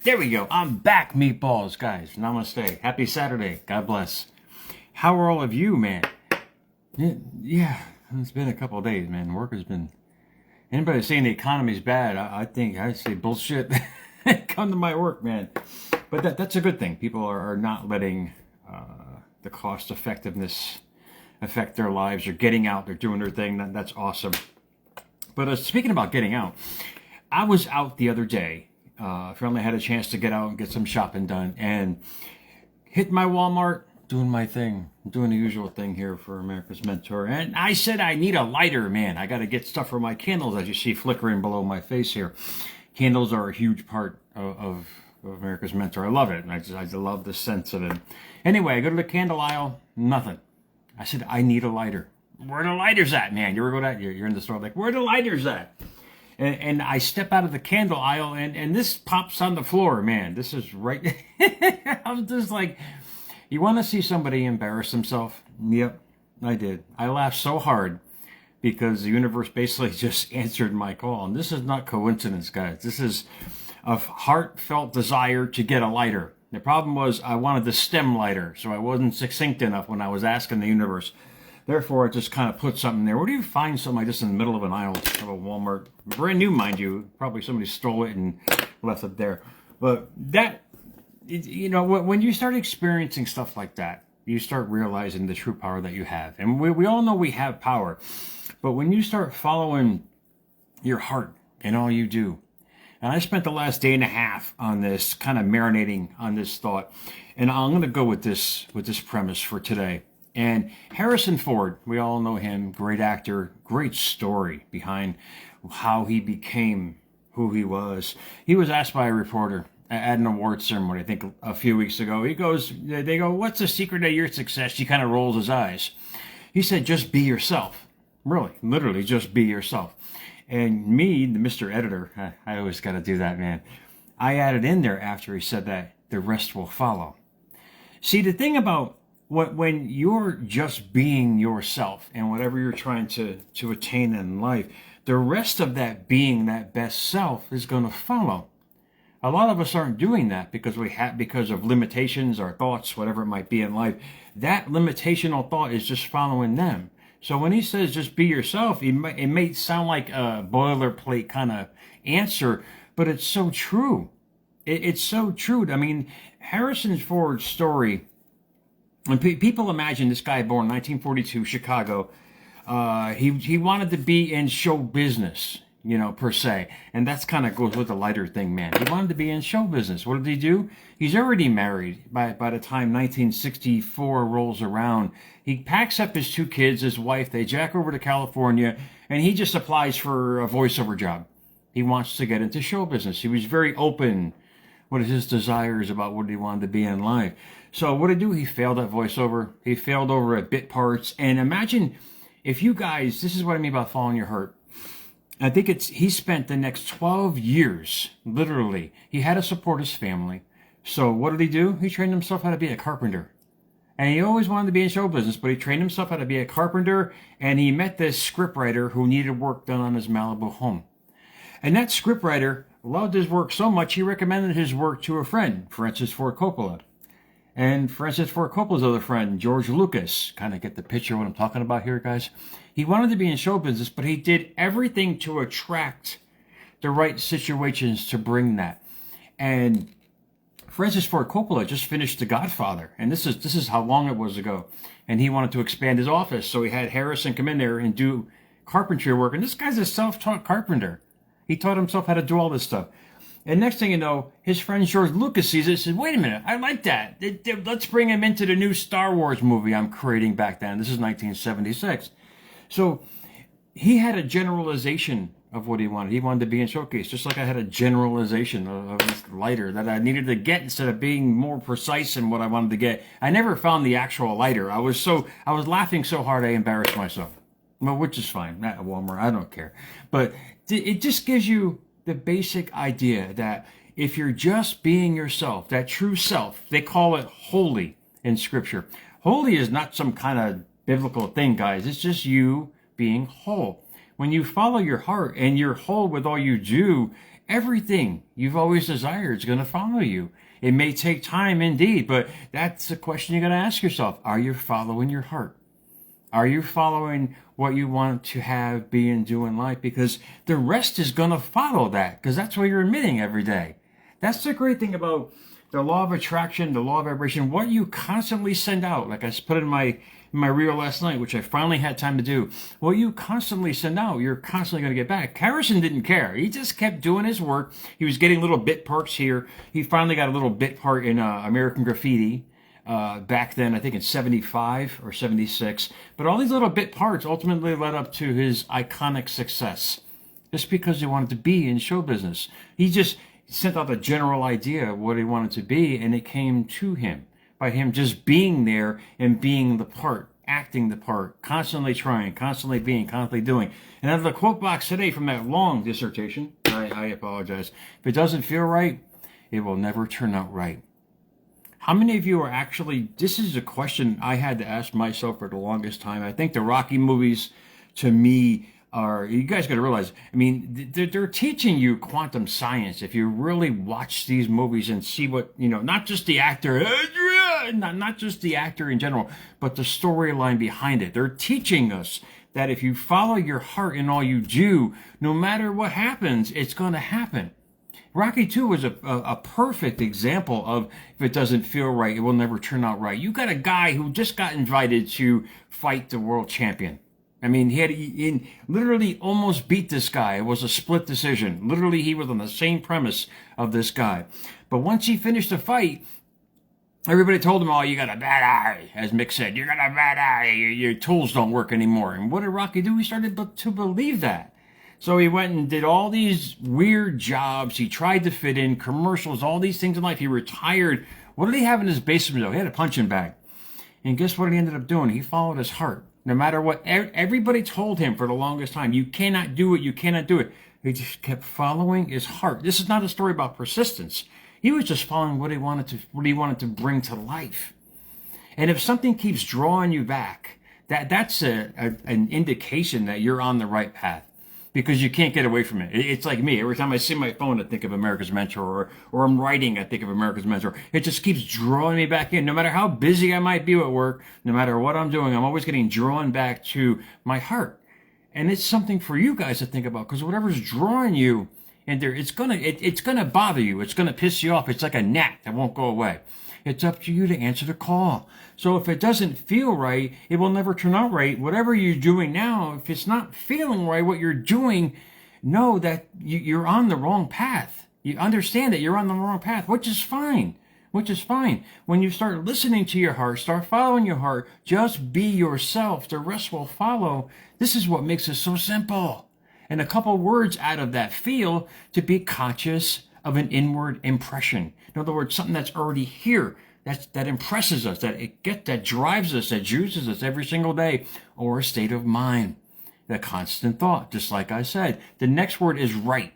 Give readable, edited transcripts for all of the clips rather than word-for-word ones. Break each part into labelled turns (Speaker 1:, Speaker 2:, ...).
Speaker 1: There we go. I'm back, meatballs, guys. Namaste. Happy Saturday. God bless. How are all of you, man? Yeah, it's been a couple of days, man. Work has been... Anybody saying the economy's bad, I think I say bullshit. Come to my work, man. But that's a good thing. People are not letting the cost effectiveness affect their lives. They're getting out. They're doing their thing. That's awesome. But speaking about getting out, I was out the other day. Finally had a chance to get out and get some shopping done. And hit my Walmart, doing my thing. Doing the usual thing here for America's Mentor. And I said I need a lighter, man. I got to get stuff for my candles, as you see flickering below my face here. Candles are a huge part of America's Mentor. I love it. I love the sense of it. Anyway, I go to the candle aisle, nothing. I said, I need a lighter. Where the lighters at, man? You ever go that? You're in the store like, where the lighters at? And I step out of the candle aisle, and this pops on the floor, man. This is right. I was just like, you want to see somebody embarrass themselves? Yep, I did. I laughed so hard because the universe basically just answered my call. And this is not coincidence, guys. This is a heartfelt desire to get a lighter. The problem was I wanted the stem lighter, so I wasn't succinct enough when I was asking the universe. Therefore, I just kind of put something there. Where do you find something like this in the middle of an aisle of a Walmart? Brand new, mind you. Probably somebody stole it and left it there. But that, you know, when you start experiencing stuff like that, you start realizing the true power that you have. And we all know we have power. But when you start following your heart in all you do, and I spent the last day and a half on this, kind of marinating on this thought. And I'm going to go with this premise for today. And Harrison Ford, we all know him, great actor, great story behind how he became who he was. He was asked by a reporter at an award ceremony, I think a few weeks ago. They go, what's the secret of your success? He kind of rolls his eyes. He said, just be yourself. Really, literally, just be yourself. And me, the Mr. Editor, I always got to do that, man. I added in there after he said that, the rest will follow. See, the thing about when you're just being yourself and whatever you're trying to attain in life, the rest of that being that best self is going to follow. A lot of us aren't doing that because because of limitations, our thoughts, whatever it might be in life. That limitational thought is just following them. So when he says just be yourself, it may sound like a boilerplate kind of answer, but it's so true. It's so true. I mean, Harrison Ford's story, when people imagine this guy born 1942, Chicago, he wanted to be in show business, you know, per se. And that's kind of goes with the lighter thing, man. He wanted to be in show business. What did he do? He's already married by the time 1964 rolls around. He packs up his two kids, his wife, they jack over to California, and he just applies for a voiceover job. He wants to get into show business. He was very open with his desires about what he wanted to be in life. So what did he do? He failed at voiceover. He failed over at bit parts. And imagine if you guys, this is what I mean about following your heart. I think he spent the next 12 years, literally, he had to support his family. So what did he do? He trained himself how to be a carpenter. And he always wanted to be in show business, but he trained himself how to be a carpenter. And he met this scriptwriter who needed work done on his Malibu home. And that scriptwriter loved his work so much, he recommended his work to a friend, Francis Ford Coppola. And Francis Ford Coppola's other friend, George Lucas, kind of get the picture of what I'm talking about here, guys. He wanted to be in show business, but he did everything to attract the right situations to bring that. And Francis Ford Coppola just finished The Godfather, and this is how long it was ago. And he wanted to expand his office, so he had Harrison come in there and do carpentry work. And this guy's a self-taught carpenter. He taught himself how to do all this stuff. And next thing you know, his friend George Lucas sees it and says, wait a minute, I like that. Let's bring him into the new Star Wars movie I'm creating back then. This is 1976. So he had a generalization of what he wanted. He wanted to be in showcase, just like I had a generalization of this lighter that I needed to get instead of being more precise in what I wanted to get. I never found the actual lighter. I was laughing so hard I embarrassed myself. Well, which is fine. At Walmart, I don't care. But it just gives you the basic idea that if you're just being yourself, that true self, they call it holy in Scripture. Holy is not some kind of biblical thing, guys. It's just you being whole. When you follow your heart and you're whole with all you do, Everything you've always desired is going to follow you. It may take time indeed, but that's the question you got to ask yourself. Are you following your heart? Are you following what you want to have, be, and do in life? Because the rest is going to follow that, because that's what you're emitting every day. That's the great thing about the law of attraction, the law of vibration, what you constantly send out. Like I put in my reel last night, which I finally had time to do. What you constantly send out, you're constantly going to get back. Harrison didn't care. He just kept doing his work. He was getting little bit parts here. He finally got a little bit part in American Graffiti. Back then, I think in 75 or 76. But all these little bit parts ultimately led up to his iconic success. Just because he wanted to be in show business. He just sent out a general idea of what he wanted to be, and it came to him by him just being there and being the part, acting the part, constantly trying, constantly being, constantly doing. And out of the quote box today from that long dissertation, I apologize. If it doesn't feel right, it will never turn out right. How many of you are actually, this is a question I had to ask myself for the longest time. I think the Rocky movies, to me, are, you guys got to realize, I mean, they're teaching you quantum science. If you really watch these movies and see what, not just the actor, not just the actor in general, but the storyline behind it. They're teaching us that if you follow your heart in all you do, no matter what happens, it's going to happen. Rocky 2 was a perfect example of if it doesn't feel right, it will never turn out right. You got a guy who just got invited to fight the world champion. I mean, he literally almost beat this guy. It was a split decision. Literally, he was on the same premise of this guy. But once he finished the fight, everybody told him, oh, you got a bad eye. As Mick said, you got a bad eye. Your tools don't work anymore. And what did Rocky do? He started to believe that. So he went and did all these weird jobs. He tried to fit in commercials, all these things in life. He retired. What did he have in his basement, though? He had a punching bag. And guess what he ended up doing? He followed his heart. No matter what everybody told him for the longest time, you cannot do it, you cannot do it. He just kept following his heart. This is not a story about persistence. He was just following what he wanted to bring to life. And if something keeps drawing you back, that's an indication that you're on the right path. Because you can't get away from it. It's like me. Every time I see my phone, I think of America's Mentor, or I'm writing, I think of America's Mentor. It just keeps drawing me back in. No matter how busy I might be at work, no matter what I'm doing, I'm always getting drawn back to my heart. And it's something for you guys to think about, because whatever's drawing you in there, it's gonna bother you. It's gonna piss you off. It's like a gnat that won't go away. It's up to you to answer the call. So if it doesn't feel right, it will never turn out right. Whatever you're doing now, if it's not feeling right, what you're doing, know that you're on the wrong path. You understand that you're on the wrong path, which is fine. When you start listening to your heart, start following your heart, just be yourself. The rest will follow. This is what makes it so simple. And a couple words out of that feel to be conscious of an inward impression. In other words, something that's already here, that impresses us, that drives us, that juices us every single day, or a state of mind, the constant thought. Just like I said, the next word is right.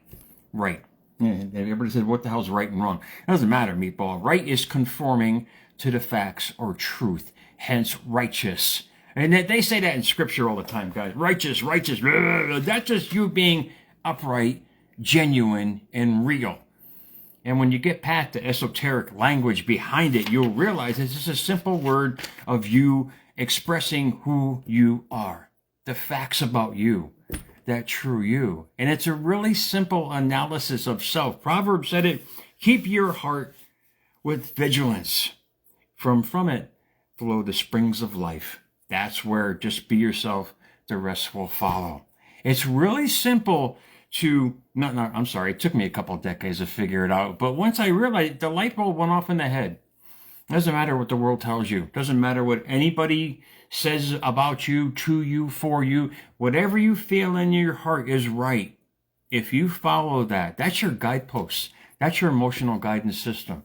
Speaker 1: Right. And everybody says, what the hell is right and wrong? It doesn't matter, meatball. Right is conforming to the facts or truth, hence righteous. And they say that in scripture all the time, guys. Righteous. That's just you being upright, genuine, and real. And when you get past the esoteric language behind it, you'll realize it's just a simple word of you expressing who you are, the facts about you, that true you. And it's a really simple analysis of self. Proverbs said it, keep your heart with vigilance. From it flow the springs of life. That's where just be yourself, the rest will follow. It's really simple to, I'm sorry, it took me a couple of decades to figure it out. But once I realized, the light bulb went off in the head. Doesn't matter what the world tells you. Doesn't matter what anybody says about you, to you, for you. Whatever you feel in your heart is right. If you follow that, that's your guidepost. That's your emotional guidance system.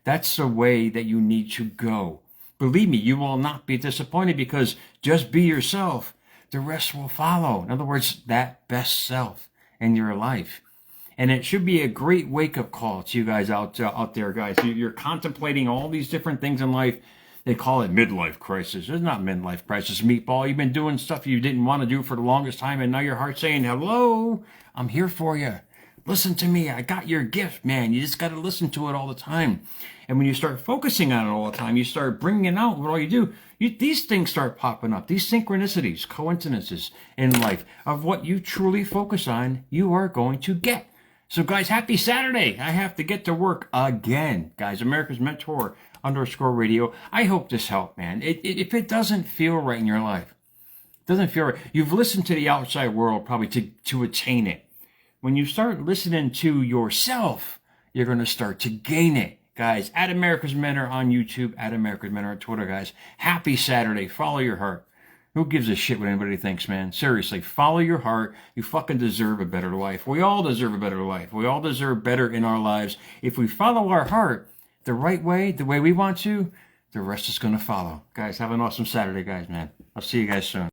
Speaker 1: That's the way that you need to go. Believe me, you will not be disappointed, because just be yourself. The rest will follow. In other words, that best self in your life. And it should be a great wake-up call to you guys out there, guys. You're contemplating all these different things in life. They call it midlife crisis. It's not midlife crisis, meatball. You've been doing stuff you didn't want to do for the longest time, and now your heart's saying, hello, I'm here for you. Listen to me. I got your gift, man. You just got to listen to it all the time. And when you start focusing on it all the time, you start bringing it out with all you do. These things start popping up. These synchronicities, coincidences in life of what you truly focus on, you are going to get. So guys, happy Saturday. I have to get to work again. Guys, America's Mentor _radio. I hope this helped, man. If it doesn't feel right in your life, doesn't feel right. You've listened to the outside world probably to attain it. When you start listening to yourself, you're going to start to gain it. Guys, at America's Mentor on YouTube, at America's Mentor on Twitter, guys. Happy Saturday. Follow your heart. Who gives a shit what anybody thinks, man? Seriously, follow your heart. You fucking deserve a better life. We all deserve a better life. We all deserve better in our lives. If we follow our heart the right way, the way we want to, the rest is going to follow. Guys, have an awesome Saturday, guys, man. I'll see you guys soon.